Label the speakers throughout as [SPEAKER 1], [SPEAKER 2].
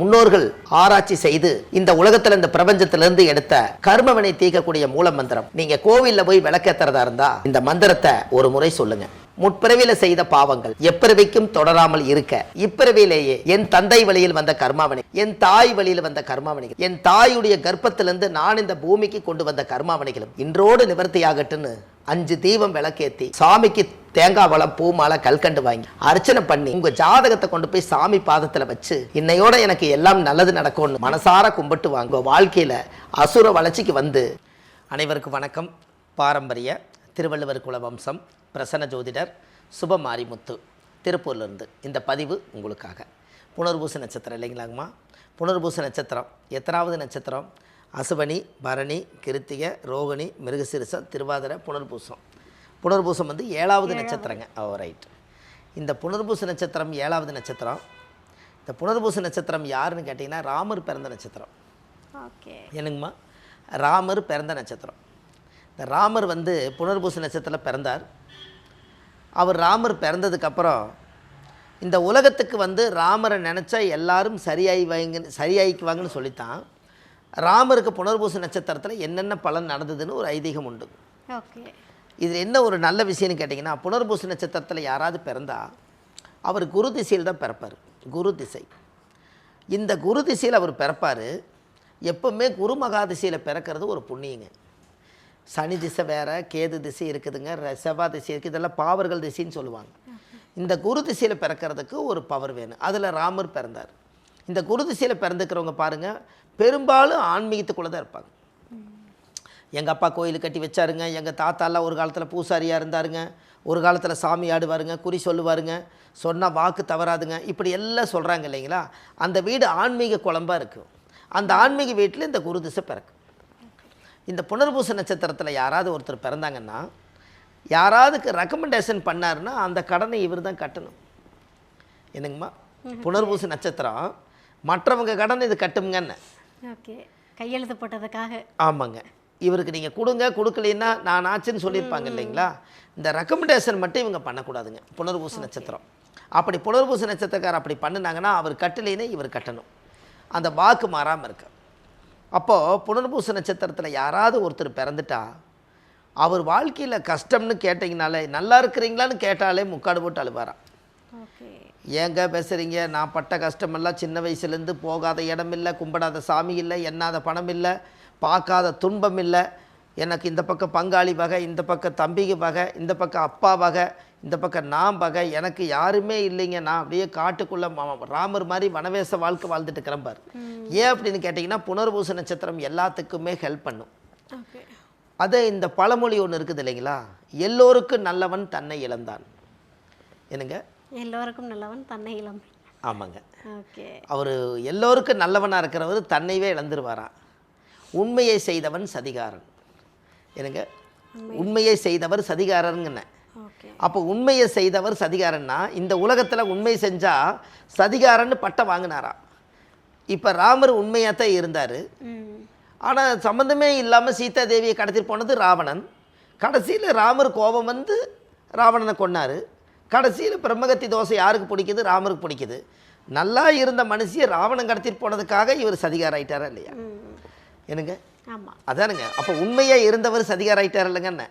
[SPEAKER 1] முன்னோர்கள் ஆராய்ச்சி செய்து இந்த உலகத்துல இந்த பிரபஞ்சத்திலிருந்து எடுத்த கர்மவினை தீர்க்கக்கூடிய மூல மந்திரம். நீங்க கோவில்ல போய் விளக்கேத்துறதா இருந்தா இந்த மந்திரத்தை ஒரு முறை சொல்லுங்க. முற்பிறவியில செய்த பாவங்கள் எப்பிறவிக்கும் தொடராமல் இருக்க இப்பிறவியிலேயே என் தந்தை வழியில் வந்த கர்மாவினை, என் தாய் வழியில் வந்த கர்மாவினைகள், என் தாயுடைய கர்ப்பத்திலிருந்து நான் இந்த பூமிக்கு கொண்டு வந்த கர்மாவினைகளும் இன்றோடு நிவர்த்தியாகட்டுன்னு 5 தீபம் விளக்கேத்தி சாமிக்கு தேங்காய் பழம் பூ மாலை கல்கண்டு வாங்கி அர்ச்சனை பண்ணி உங்க ஜாதகத்தை கொண்டு போய் சாமி பாதத்துல வச்சு இன்னையோட எனக்கு எல்லாம் நல்லது நடக்கும்னு மனசார கும்பிட்டு வாங்க. வாழ்க்கையில அசுர வளர்ச்சிக்கு வந்து. அனைவருக்கும் வணக்கம். பாரம்பரிய திருவள்ளுவர் குல வம்சம் பிரசன்ன ஜோதிடர் சுபமாரிமுத்து திருப்பூர்லேருந்து இந்த பதிவு உங்களுக்காக. புனர்பூச நட்சத்திரம் இல்லைங்களாங்கம்மா? புனர்பூச நட்சத்திரம் எத்தனாவது நட்சத்திரம்? அசுபனி, பரணி, கிருத்திகை, ரோகிணி, மிருகசீரிசம், திருவாதிரை, புனர்பூசம். புனர்பூசம் வந்து 7வது நட்சத்திரங்க. ரைட். இந்த புனர்பூச நட்சத்திரம் 7வது நட்சத்திரம். இந்த புனர்பூச நட்சத்திரம் யாருன்னு கேட்டிங்கன்னா ராமர் பிறந்த நட்சத்திரம்.
[SPEAKER 2] ஓகே,
[SPEAKER 1] என்னங்கம்மா? ராமர் பிறந்த நட்சத்திரம். இந்த ராமர் வந்து புனர்பூச நட்சத்திரத்தில் பிறந்தார். அவர் ராமர் பிறந்ததுக்கப்புறம் இந்த உலகத்துக்கு வந்து ராமரை நினச்சா எல்லாரும் சரியாயிக்குவாங்கன்னு சொல்லித்தான் ராமருக்கு புனர்பூச நட்சத்திரத்தில் என்னென்ன பலன் நடந்ததுன்னு ஒரு ஐதீகம் உண்டு.
[SPEAKER 2] ஓகே,
[SPEAKER 1] இதில் என்ன ஒரு நல்ல விஷயம்னு கேட்டிங்கன்னா, புனர்பூச நட்சத்திரத்தில் யாராவது பிறந்தா அவர் குரு திசையில் தான் பிறப்பார். குரு திசை. இந்த குரு திசையில் அவர் பிறப்பார். எப்பவுமே குரு மகா திசையில் பிறக்கிறது ஒரு புண்ணியங்க. சனி திசை வேறு, கேது திசை இருக்குதுங்க, செவ்வாய் திசை இருக்குது, இதெல்லாம் பாவர்கள் திசைன்னு சொல்லுவாங்க. இந்த குரு திசையில் பிறக்கிறதுக்கு ஒரு பவர் வேணும். அதில் ராமர் பிறந்தார். இந்த குரு திசையில் பிறந்துக்கிறவங்க பாருங்கள், பெரும்பாலும் ஆன்மீகத்துக்குள்ளே தான் இருப்பாங்க. எங்கள் அப்பா கோயில் கட்டி வச்சாருங்க, எங்கள் தாத்தாலாம் ஒரு காலத்தில் பூசாரியாக இருந்தாருங்க, ஒரு காலத்தில் சாமி ஆடுவாருங்க, குறி சொல்லுவாருங்க, சொன்னால் வாக்கு தவறாதுங்க, இப்படி எல்லாம் சொல்கிறாங்க இல்லைங்களா? அந்த வீடு ஆன்மீக குழம்பாக இருக்கும். அந்த ஆன்மீக வீட்டில் இந்த குரு திசை பிறக்கும். இந்த புனர்பூச நட்சத்திரத்தில் யாராவது ஒருத்தர் பிறந்தாங்கன்னா, யாராவதுக்கு ரெக்கமெண்டேஷன் பண்ணாருன்னா அந்த கடனை இவர் தான் கட்டணும். என்னங்கம்மா? புனர்பூச நட்சத்திரம் மற்றவங்க கடன் இது கட்டுங்கன்னு.
[SPEAKER 2] ஓகே, கையெழுத்து போட்டதுக்காக.
[SPEAKER 1] ஆமாங்க. இவருக்கு நீங்கள் கொடுங்க, கொடுக்கலைன்னா நான் ஆச்சுன்னு சொல்லியிருப்பாங்க இல்லைங்களா? இந்த ரெக்கமெண்டேஷன் மட்டும் இவங்க பண்ணக்கூடாதுங்க புனர்பூச நட்சத்திரம். அப்படி புனர்பூச நட்சத்திரக்காரர் அப்படி பண்ணினாங்கன்னா அவர் கட்டலைன்னா இவர் கட்டணும். அந்த வாக்கு மாறாமல் இருக்கு. அப்போது புனர்பூச நட்சத்திரத்தில் யாராவது ஒருத்தர் பிறந்துட்டா அவர் வாழ்க்கையில் கஷ்டம்னு கேட்டிங்கனாலே, நல்லா இருக்கிறீங்களான்னு கேட்டாலே முக்காடு போட்டு அழுவாராம்.
[SPEAKER 2] ஓகே,
[SPEAKER 1] ஏங்க பேசுகிறீங்க, நான் பட்ட கஷ்டமெல்லாம் சின்ன வயசுலேருந்து போகாத இடம் இல்லை, கும்பிடாத சாமி இல்லை, எண்ணாத பணம் இல்லை, பார்க்காத துன்பம் இல்லை, எனக்கு இந்த பக்கம் பங்காளி வகை, இந்த பக்கம் தம்பிக்கு வகை, இந்த பக்கம் அப்பா வகை, இந்த பக்கம் நான் வகை, எனக்கு யாருமே இல்லைங்க, நான் அப்படியே காட்டுக்குள்ளே ராமர் மாதிரி வனவேச வாழ்க்கை வாழ்ந்துட்டு கிளம்பார். ஏன் அப்படின்னு கேட்டிங்கன்னா, புனர்பூச நட்சத்திரம் எல்லாத்துக்குமே ஹெல்ப் பண்ணும்.
[SPEAKER 2] ஓகே,
[SPEAKER 1] அது இந்த பழமொழி ஒன்று இருக்குது இல்லைங்களா? எல்லோருக்கும் நல்லவன் தன்னை இழந்தான். என்னங்க?
[SPEAKER 2] எல்லோருக்கும் நல்லவன் தன்னை இழம்.
[SPEAKER 1] ஆமாங்க.
[SPEAKER 2] ஓகே,
[SPEAKER 1] அவர் எல்லோருக்கும் நல்லவனாக இருக்கிறவர் தன்னைவே இழந்துருவாராம். உண்மையை செய்தவன் சதிகாரன். என்னங்க? உண்மையை செய்தவர் சதிகாரனுங்கண்ண.
[SPEAKER 2] ஓகே,
[SPEAKER 1] அப்போ உண்மையை செய்தவர் சதிகாரன்னா இந்த உலகத்தில் உண்மை செஞ்சால் சதிகாரன்னு பட்டம் வாங்கினாராம். இப்போ ராமர் உண்மையாக தான் இருந்தார். ஆனால் சம்மந்தமே இல்லாமல் சீதா தேவியை கடத்திட்டு போனது ராவணன். கடைசியில் ராமர் கோபம் வந்து ராவணனை கொன்னார். கடைசியில் பிரம்மகத்தி தோசை யாருக்கு பிடிக்குது? ராமருக்கு பிடிக்குது. நல்லா இருந்த மனுஷியை ராவணன் கடத்திட்டு போனதுக்காக இவர் சதிகாரம் ஆகிட்டாரா இல்லையா? என்னங்க?
[SPEAKER 2] ஆமாம்,
[SPEAKER 1] அதானுங்க. அப்போ உண்மையாக இருந்தவர் சதிகாரம் ஆகிட்டார் இல்லைங்கண்ணே.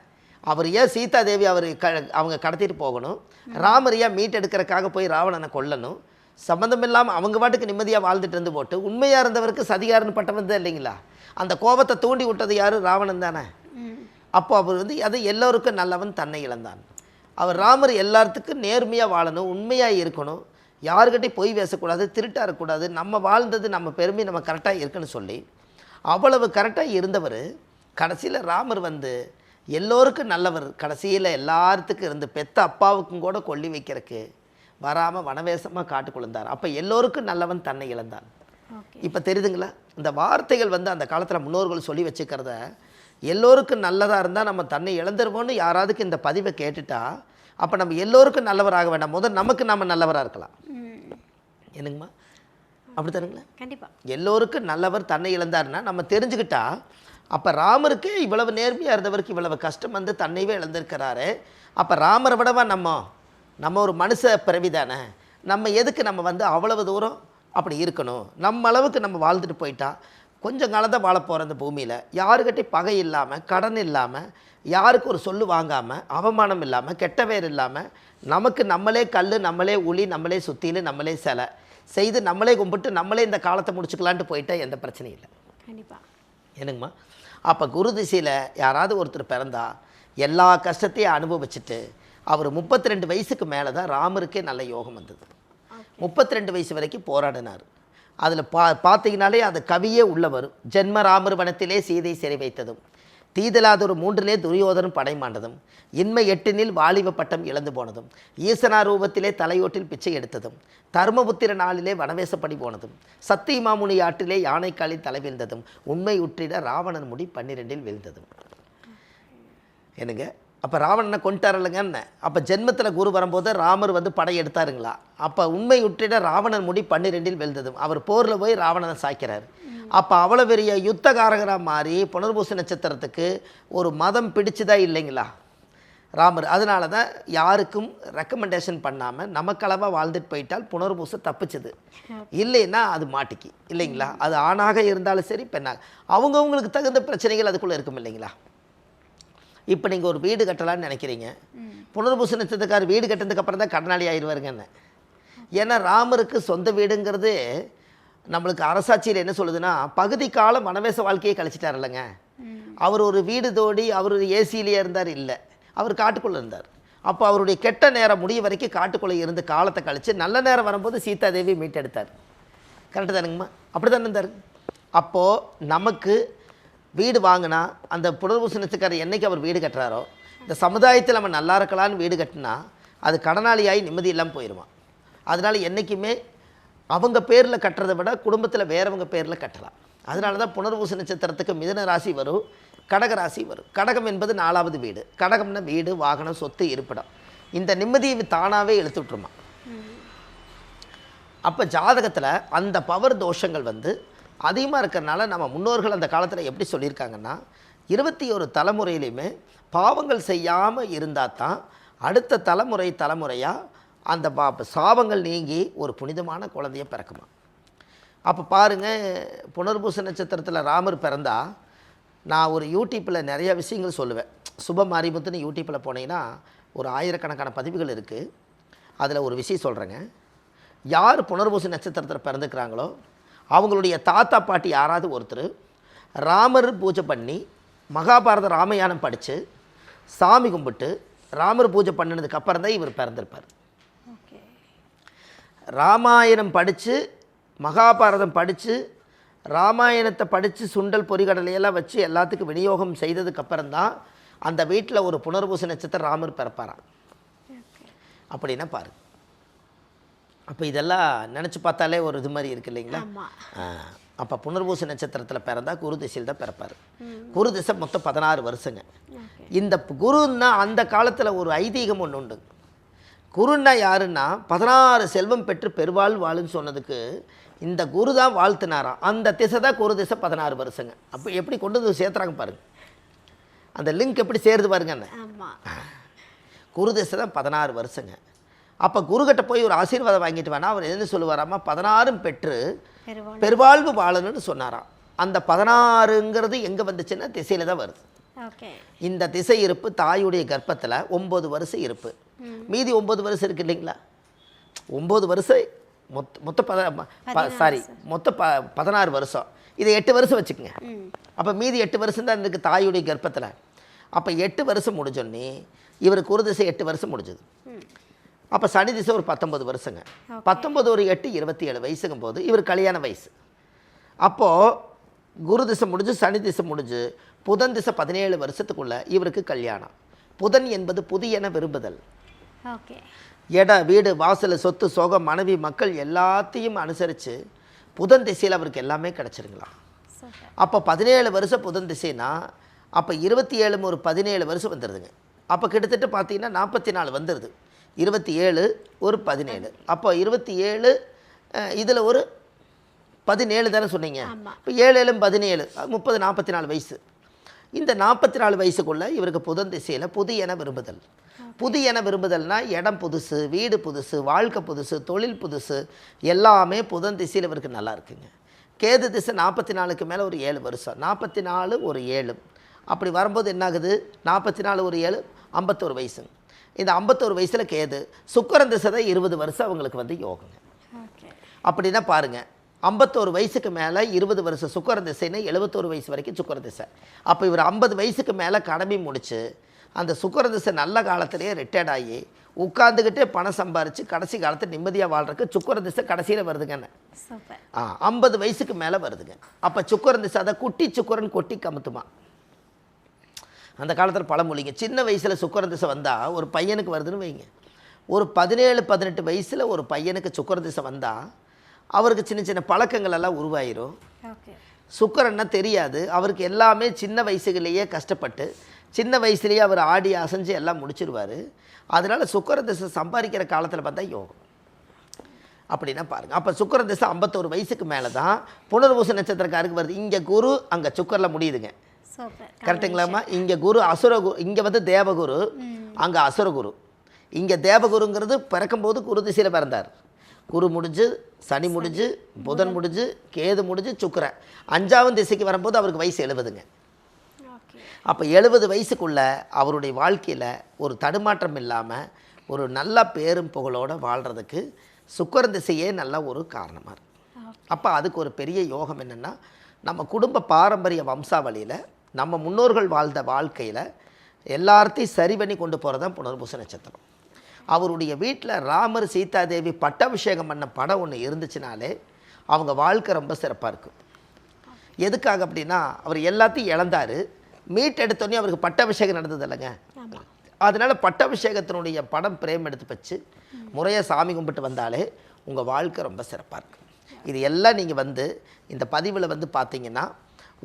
[SPEAKER 1] அவர் ஏன் சீதா தேவி அவங்க கடத்திட்டு போகணும்? ராமர் ஏன் மீட்டெடுக்கிறதுக்காக போய் ராவணனை கொல்லணும்? சம்மந்தம் இல்லாமல் அவங்க பாட்டுக்கு நிம்மதியாக வாழ்ந்துட்டு இருந்து போட்டு உண்மையாக இருந்தவருக்கு சதிகாரன்னு பட்டம் வந்தது இல்லைங்களா? அந்த கோபத்தை தூண்டி விட்டது யார்? ராவணன் தானே. அப்போ அவர் வந்து அது எல்லோருக்கும் நல்லவன் தன்னை இழந்தான். அவர் ராமர் எல்லாத்துக்கும் நேர்மையாக வாழணும், உண்மையாக இருக்கணும், யாருக்கிட்டையும் பொய் பேசக்கூடாது, திருட்டாக இருக்கக்கூடாது, நம்ம வாழ்ந்தது நம்ம பெருமை நம்ம கரெக்டாக இருக்குன்னு சொல்லி அவ்வளவு கரெக்டாக இருந்தவர் கடைசியில் ராமர் வந்து எல்லோருக்கும் நல்லவர், கடைசியில் எல்லாத்துக்கும் இருந்து பெத்த அப்பாவுக்கும் கூட கொல்லி வைக்கிறதுக்கு வராமல் வனவேசமாக காட்டுக்குழுந்தார். அப்போ எல்லோருக்கும் நல்லவன் தன்னை இழந்தான். இப்போ தெரியுதுங்களா? இந்த வார்த்தைகள் வந்து அந்த காலத்தில் முன்னோர்கள் சொல்லி வச்சுக்கிறத எல்லோருக்கும் நல்லதாக இருந்தால் நம்ம தன்னை இழந்துருவோன்னு யாராவதுக்கு இந்த பதிவை கேட்டுட்டா அப்போ நம்ம எல்லோருக்கும் நல்லவராக வேண்டாம், முதல் நமக்கு நம்ம நல்லவராக இருக்கலாம். என்னங்கம்மா? அப்படி தானுங்களா?
[SPEAKER 2] கண்டிப்பாக.
[SPEAKER 1] எல்லோருக்கும் நல்லவர் தன்னை இழந்தாருன்னா நம்ம தெரிஞ்சுக்கிட்டா அப்போ ராமருக்கு இவ்வளவு நேர்மையாக இருந்தவருக்கு இவ்வளவு கஷ்டம் வந்து தன்னைவே இழந்திருக்கிறாரு. அப்போ ராமரை விடவா நம்ம ஒரு மனுஷ பிறவி தானே, நம்ம எதுக்கு நம்ம வந்து அவ்வளவு தூரம் அப்படி இருக்கணும். நம்ம அளவுக்கு நம்ம வாழ்ந்துட்டு போயிட்டா கொஞ்சம் காலம் தான் வாழ போகிற இந்த பூமியில். யாருக்கிட்டே பகை இல்லாமல், கடன் இல்லாமல், யாருக்கு ஒரு சொல்லு வாங்காமல், அவமானம் இல்லாமல், கெட்ட பேர் இல்லாமல், நமக்கு நம்மளே கல், நம்மளே உளி, நம்மளே சுத்தியில், நம்மளே சிலை செய்து, நம்மளே கும்பிட்டு, நம்மளே இந்த காலத்தை முடிச்சுக்கலான்ட்டு போயிட்டா எந்த பிரச்சனையும் இல்லை.
[SPEAKER 2] கண்டிப்பாக.
[SPEAKER 1] என்னங்கம்மா? அப்போ குரு திசையில் யாராவது ஒருத்தர் பிறந்தா எல்லா கஷ்டத்தையும் அனுபவிச்சுட்டு அவர் 32 வயசுக்கு மேலே தான் ராமருக்கே நல்ல யோகம் வந்தது. 32 வயசு வரைக்கும் போராடினார். அதில் பார்த்தீங்கனாலே அது கவியே உள்ள வரும். ஜென்ம ராமர் வனத்திலே சீதை சிறை வைத்ததும், தீதலாதொரு 3 துரியோதனும் படை மாண்டதும், இன்மை 8 வாலிப பட்டம் இழந்து போனதும், ஈசனா ரூபத்திலே தலையோட்டில் பிச்சை எடுத்ததும், தர்மபுத்திர நாளிலே வனவேசப்படி போனதும், சத்திய மாமுனி ஆற்றிலே யானைக்காலில் தலை வீழ்ந்ததும், உண்மை உற்றிட ராவணன் முடி 12 வீழ்ந்ததும். என்னங்க? அப்போ ராவணனை கொண்டுட்டாரல்லங்கன்னு. அப்போ ஜென்மத்தில் குரு வரும்போது ராமர் வந்து படை எடுத்தாருங்களா? அப்போ உண்மை உற்றிட ராவணன் முடி 12 வீழ்ந்ததும். அவர் போரில் போய் ராவணனை சாய்க்கிறார். அப்போ அவ்வளோ பெரிய யுத்தகாரகராக மாறி புனர்பூச நட்சத்திரத்துக்கு ஒரு மதம் பிடிச்சுதா இல்லைங்களா ராமர்? அதனால தான் யாருக்கும் ரெக்கமெண்டேஷன் பண்ணாமல் நமக்களவாக வாழ்ந்துட்டு போயிட்டால் புனர்பூச தப்பிச்சுது. இல்லைன்னா அது மாட்டிக்கு இல்லைங்களா? அது ஆணாக இருந்தாலும் சரி, பெண்ணாக, அவங்கவுங்களுக்கு தகுந்த பிரச்சனைகள் அதுக்குள்ளே இருக்கும் இல்லைங்களா? இப்போ நீங்கள் ஒரு வீடு கட்டலான்னு நினைக்கிறீங்க. புனர்பூச நட்சத்திரக்காரர் வீடு கட்டினதுக்கப்புறம் தான் கடனாளி ஆயிடுவாருங்கன்னு. ஏன்னா ராமருக்கு சொந்த வீடுங்கிறது நம்மளுக்கு அரசாட்சியில் என்ன சொல்லுதுன்னா, பகுதி காலம் வனவேச வாழ்க்கையை கழிச்சிட்டார் இல்லைங்க. அவர் ஒரு வீடு தோடி அவர் ஒரு ஏசியிலேயே இருந்தார் இல்லை, அவர் காட்டுக்குள்ளே இருந்தார். அப்போ அவருடைய கெட்ட நேரம் முடிய வரைக்கும் காட்டுக்குள்ளே இருந்து காலத்தை கழித்து நல்ல நேரம் வரும்போது சீதாதேவி மீட்டெடுத்தார். கரெக்டு தானுங்கம்மா? அப்படி தானே இருந்தார். அப்போது நமக்கு வீடு வாங்கினா அந்த புனர்பூச நட்சத்திரக்காரர் என்றைக்கு அவர் வீடு கட்டுறாரோ, இந்த சமுதாயத்தில் நம்ம நல்லா இருக்கலான்னு வீடு கட்டினா அது கடனாளியாகி நிம்மதி இல்லாமல் போயிடுவான். அதனால் என்றைக்குமே அவங்க பேரில் கட்டுறதை விட குடும்பத்தில் வேறவங்க பேரில் கட்டலாம். அதனால தான் புனர்பூச நட்சத்திரத்துக்கு மிதுன ராசி வரும், கடக ராசி வரும். கடகம் என்பது 4வது வீடு. கடகம்னா வீடு, வாகனம், சொத்து, இருப்பிடம். இந்த நிம்மதியை தானாகவே இழுத்து விட்டுருமா. அப்போ ஜாதகத்தில் அந்த பவர் தோஷங்கள் வந்து அதிகமாக இருக்கிறனால நம்ம முன்னோர்கள் அந்த காலத்தில் எப்படி சொல்லியிருக்காங்கன்னா, 21 தலைமுறையிலையுமே பாவங்கள் செய்யாமல் இருந்தால் தான் அடுத்த தலைமுறையாக அந்த சாபங்கள் நீங்கி ஒரு புனிதமான குழந்தைய பிறக்குமா. அப்போ பாருங்கள், புனர்பூச நட்சத்திரத்தில் ராமர் பிறந்தா நான் ஒரு யூடியூப்பில் நிறைய விஷயங்கள் சொல்லுவேன். சுப மாரிமுத்துன்னு யூடியூப்பில் போனீங்கன்னா ஒரு 1000கணக்கான பதிவுகள் இருக்குது. அதில் ஒரு விஷயம் சொல்கிறேங்க. யார் புனர்பூச நட்சத்திரத்தில் பிறந்துக்கிறாங்களோ அவங்களுடைய தாத்தா பாட்டி யாராவது ஒருத்தர் ராமர் பூஜை பண்ணி மகாபாரத ராமாயணம் படித்து சாமி கும்பிட்டு ராமர் பூஜை பண்ணினதுக்கு அப்புறம் தான் இவர் பிறந்திருப்பார். ராமாயணம் படித்து மகாபாரதம் படித்து ராமாயணத்தை படித்து சுண்டல் பொறிகடலையெல்லாம் வச்சு எல்லாத்துக்கும் விநியோகம் செய்ததுக்கப்புறம் தான் அந்த வீட்டில் ஒரு புனர்பூச நட்சத்திரம் ராமர் பிறப்பாராம். அப்படின்னா பாரு. அப்போ இதெல்லாம் நினச்சி பார்த்தாலே ஒரு இது மாதிரி இருக்குது இல்லைங்களா? அப்போ புனர்பூச நட்சத்திரத்தில் பிறந்தால் குரு திசையில் தான் பிறப்பார். குரு திசை மொத்தம் 16 வருஷங்க. இந்த குருன்னா அந்த காலத்தில் ஒரு ஐதீகம் ஒன்று உண்டு. குருன்னா யாருன்னா 16 செல்வம் பெற்று பெருவாழ் வாழுன்னு சொன்னதுக்கு இந்த குரு தான் வாழ்த்துனாராம். அந்த திசை தான் குரு திசை 16 வருஷங்க. அப்போ எப்படி கொண்டு வந்து சேர்த்துறாங்க பாருங்கள். அந்த லிங்க் எப்படி சேருது பாருங்க. குரு திசை தான் 16 வருஷங்க. அப்போ குருக்கிட்ட போய் ஒரு ஆசீர்வாதம் வாங்கிட்டு வேணா அவர் என்ன சொல்லுவாராம்மா, 16 பெற்று பெருவாழ்வு வாழணும்னு சொன்னாராம். அந்த 16ங்கிறது எங்கே வந்துச்சுன்னா திசையில் தான் வருது. இந்த திசை இருப்பு தாயுடைய கர்ப்பத்தில் 9 வருஷம் இருப்பு. மீதி 9 வருஷம் இருக்குது இல்லைங்களா? 9 வருஷம் மொத்தம் 16 வருஷம். இதை 8 வருஷம் வச்சுக்கோங்க. அப்போ மீதி 8 வருஷம் தான் இருக்குது தாயுடைய கர்ப்பத்தில். அப்போ 8 வருஷம் முடிஞ்சோன்னே இவருக்கு குரு திசை 8 வருஷம் முடிஞ்சது. அப்போ சனி திசை ஒரு 19 வருஷங்க. 19 ஒரு 8 27 வயசுங்கும் போது இவர் கல்யாண வயசு. அப்போது குரு திசை முடிஞ்சு சனி திசை முடிஞ்சு புதன் திசை 17 வருஷத்துக்குள்ள இவருக்கு கல்யாணம். புதன் என்பது புதியன விரும்புதல். இடம், வீடு, வாசல், சொத்து, சோகம், மனைவி, மக்கள் எல்லாத்தையும் அனுசரித்து புதன் திசையில் அவருக்கு எல்லாமே கிடச்சிருங்களாம். அப்போ 17 வருஷம் புதன் திசைனா அப்போ 27 ஒரு 17 வருஷம் வந்துடுதுங்க. அப்போ கிட்டத்தட்ட பார்த்தீங்கன்னா 44 வந்துடுது. 27 ஒரு 17. அப்போ 27 இதில் ஒரு 17 தானே சொன்னீங்க. இப்போ 7 17 30 44 வயசு. இந்த 44 வயசுக்குள்ளே இவருக்கு புதன் திசையில் புதியன விரும்புதல். புதியன விரும்புதல்னா இடம் புதுசு, வீடு புதுசு, வாழ்க்கை புதுசு, தொழில் புதுசு, எல்லாமே புதன் திசையில் இவருக்கு நல்லா இருக்குங்க. கேது திசை 44க்கு மேலே ஒரு 7 வருஷம், 44 ஒரு 7 அப்படி வரும்போது என்னாகுது, 44 ஒரு 7 51 வயசுங்க. இந்த 51 வயசில் கேது, சுக்கிரன் திசை தான் 20 வருஷம் அவங்களுக்கு வந்து யோகங்க. அப்படின்னா பாருங்கள், 51 வயசுக்கு மேலே 20 வருஷம் சுக்கிரன் திசைன்னு 71 வயசு வரைக்கும் சுக்கிரன் திசை. அப்போ இவர் 50 வயசுக்கு மேலே கடமை முடித்து அந்த சுக்கிரன் திசை நல்ல காலத்திலேயே ரிட்டையர்ட் ஆகி உட்காந்துக்கிட்டே பணம் சம்பாரித்து கடைசி காலத்தில் நிம்மதியாக வாழ்றதுக்கு சுக்கிரன் திசை கடைசியில் வருதுங்கன்னு. 50 வயசுக்கு மேலே வருதுங்க. அப்போ சுக்கிரன் திசை அதை குட்டி சுக்கிரன் கொட்டி கமுத்துமா. அந்த காலத்தில் பழமொழிங்க, சின்ன வயசில் சுக்கிரன் திசை வந்தால் ஒரு பையனுக்கு வருதுன்னு வைங்க, ஒரு 17-18 வயசில் ஒரு பையனுக்கு சுக்கிரன் திசை வந்தால் அவருக்கு சின்ன சின்ன பழக்கங்கள் எல்லாம் உருவாயிரும். சுக்கிரன்னா தெரியாது அவருக்கு, எல்லாமே சின்ன வயசுகளையே கஷ்டப்பட்டு சின்ன வயசுலேயே அவர் ஆடி அசைஞ்சு எல்லாம் முடிச்சிருவார். அதனால் சுக்கிரன் திசை சம்பாதிக்கிற காலத்தில் பார்த்தா யோகம். அப்படின்னா பாருங்கள், அப்போ சுக்கிரன் திசை 51 வயசுக்கு மேலே தான் புனர்பூச நட்சத்திரக்காருக்கு வருது. இங்கே குரு அங்கே சுக்கிரனில் முடியுதுங்க. கரெக்டுங்களாம்மா? இங்கே குரு அசுரகுரு, இங்கே வந்து தேவகுரு, அங்கே அசுரகுரு. இங்கே தேவகுருங்கிறது பிறக்கும்போது குரு திசையில் பிறந்தார். குரு முடிஞ்சு, சனி முடிஞ்சு, புதன் முடிஞ்சு, கேது முடிஞ்சு, சுக்கிரன் 5ஆவது திசைக்கு வரும்போது அவருக்கு வயசு 70ங்க. அப்போ 70 வயசுக்குள்ளே அவருடைய வாழ்க்கையில் ஒரு தடுமாற்றம் இல்லாமல் ஒரு நல்ல பேரும் புகழோடு வாழ்கிறதுக்கு சுக்கிரன் திசையே நல்ல ஒரு காரணமாக இருக்குது. அப்போ அதுக்கு ஒரு பெரிய யோகம் என்னென்னா, நம்ம குடும்ப பாரம்பரிய வம்சாவளியில் நம்ம முன்னோர்கள் வாழ்ந்த வாழ்க்கையில் எல்லாத்தையும் சரி பண்ணி கொண்டு போகிறது தான் புனர்பூச நட்சத்திரம். அவருடைய வீட்டில் ராமர் சீதாதேவி பட்டாபிஷேகம் பண்ண படம் ஒன்று இருந்துச்சுனாலே அவங்க வாழ்க்கை ரொம்ப சிறப்பாக இருக்கும். எதுக்காக அப்படின்னா, அவர் எல்லாத்தையும் இழந்தார், மீட்டெடுத்தோடனே அவருக்கு பட்டாபிஷேகம் நடந்தது இல்லைங்க. அதனால் பட்டாபிஷேகத்தினுடைய படம் பிரேம் எடுத்து வச்சு முறையாக சாமி கும்பிட்டு வந்தாலே உங்கள் வாழ்க்கை ரொம்ப சிறப்பாக இருக்கும். இது எல்லாம் நீங்கள் வந்து இந்த பதிவில் வந்து பார்த்தீங்கன்னா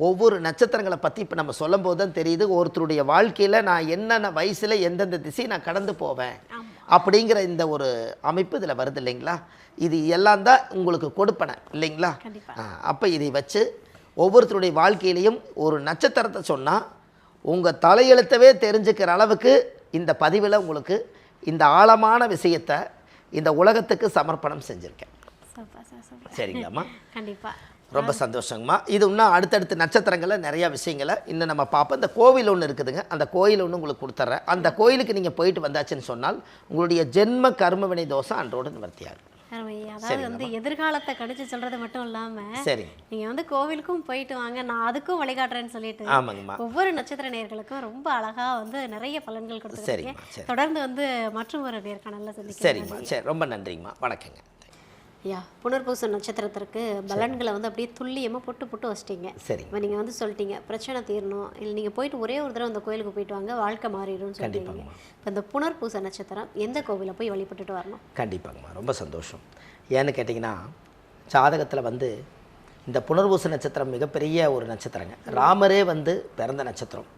[SPEAKER 1] ஒவ்வொரு நட்சத்திரங்களை பற்றி இப்போ நம்ம சொல்லும் போது தான் தெரியுது, ஒருத்தருடைய வாழ்க்கையில் நான் என்னென்ன வயசில் எந்தெந்த திசை நான் கடந்து போவேன் அப்படிங்கிற இந்த ஒரு அமைப்பு இதில் வருது இல்லைங்களா. இது எல்லாம் தான் உங்களுக்கு கொடுப்பன இல்லைங்களா. அப்போ இதை வச்சு ஒவ்வொருத்தருடைய வாழ்க்கையிலையும் ஒரு நட்சத்திரத்தை சொன்னால் உங்கள் தலையெழுத்தவே தெரிஞ்சுக்கிற அளவுக்கு இந்த பதிவில் உங்களுக்கு இந்த ஆழமான விஷயத்தை இந்த உலகத்துக்கு சமர்ப்பணம் செஞ்சுருக்கேன். சரிங்களாம்மா? கண்டிப்பாக ரொம்ப சந்தோஷங்கம்மா. இது இன்னும் அடுத்தடுத்த நட்சத்திரங்களில் நிறையா விஷயங்களை இன்னும் நம்ம பார்ப்போம். இந்த கோவில் ஒன்று இருக்குதுங்க, அந்த கோயில் ஒன்று உங்களுக்கு கொடுத்துட்றேன். அந்த கோயிலுக்கு நீங்கள் போயிட்டு வந்தாச்சுன்னு சொன்னால் உங்களுடைய ஜென்ம கர்மவினை தோஷம் அன்றோடு நிவர்த்தியாகும்.
[SPEAKER 2] அதாவது வந்து எதிர்காலத்தை கணிச்சு சொல்றது மட்டும் இல்லாம, சரி, நீங்க வந்து கோவிலுக்கும் போயிட்டு வாங்க, நான் அதுக்கும் வழிகாட்டுறேன்னு சொல்லிட்டு ஒவ்வொரு நட்சத்திர நேயர்களுக்கும் ரொம்ப அழகா வந்து நிறைய பலன்கள் கொடுத்துருக்கீங்க. தொடர்ந்து வந்து மற்றும் ஒரு நேர்காணல்ல சந்திக்கிறேன்.
[SPEAKER 1] சரிம்மா, சரி, ரொம்ப நன்றிங்கம்மா, வணக்கங்க.
[SPEAKER 2] ஐயா, புனர்பூச நட்சத்திரத்திற்கு பலன்களை வந்து அப்படியே துல்லியமாக போட்டு வச்சிட்டீங்க. சரி, இப்போ நீங்கள் வந்து சொல்லிட்டீங்க பிரச்சனை தீரணும், இல்லை நீங்கள் போயிட்டு ஒரே ஒரு தடவை அந்த கோயிலுக்கு போயிட்டு வாங்க, வாழ்க்கை மாறிடும்னு சொல்லிட்டீங்க. இப்போ இந்த புனர்பூச நட்சத்திரம் எந்த கோவிலை போய் வழிபட்டுட்டு வரணும்?
[SPEAKER 1] கண்டிப்பாங்கம்மா, ரொம்ப சந்தோஷம். ஏன்னு கேட்டிங்கன்னா, ஜாதகத்தில் வந்து இந்த புனர்பூச நட்சத்திரம் மிகப்பெரிய ஒரு நட்சத்திரங்க. ராமரே வந்து பிறந்த நட்சத்திரம்.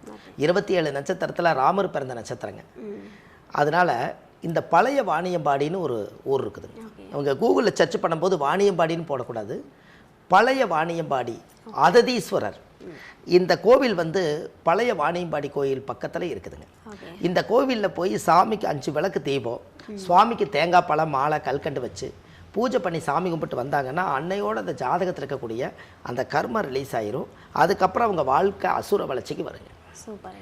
[SPEAKER 1] 27 நட்சத்திரத்தில் ராமர் பிறந்த நட்சத்திரங்க. அதனால் இந்த பழைய வாணியம்பாடின்னு ஒரு ஊர் இருக்குது. அவங்க கூகுளில் சர்ச் பண்ணும்போது வாணியம்பாடின்னு போடக்கூடாது, பழைய வாணியம்பாடி அததீஸ்வரர். இந்த கோவில் வந்து பழைய வாணியம்பாடி கோயில் பக்கத்தில் இருக்குதுங்க. இந்த கோவிலில் போய் சாமிக்கு 5 விளக்கு தீபம், சுவாமிக்கு தேங்காய் பழம் மாலை கல்கண்டு வச்சு பூஜை பண்ணி சாமி கும்பிட்டு வந்தாங்கன்னா அன்னையோட அந்த ஜாதகத்தில் இருக்கக்கூடிய அந்த கர்மம் ரிலீஸ் ஆயிரும். அதுக்கப்புறம் அவங்க வாழ்க்கை அசுர வளர்ச்சிக்கு வருங்க.
[SPEAKER 2] சூப்பர்.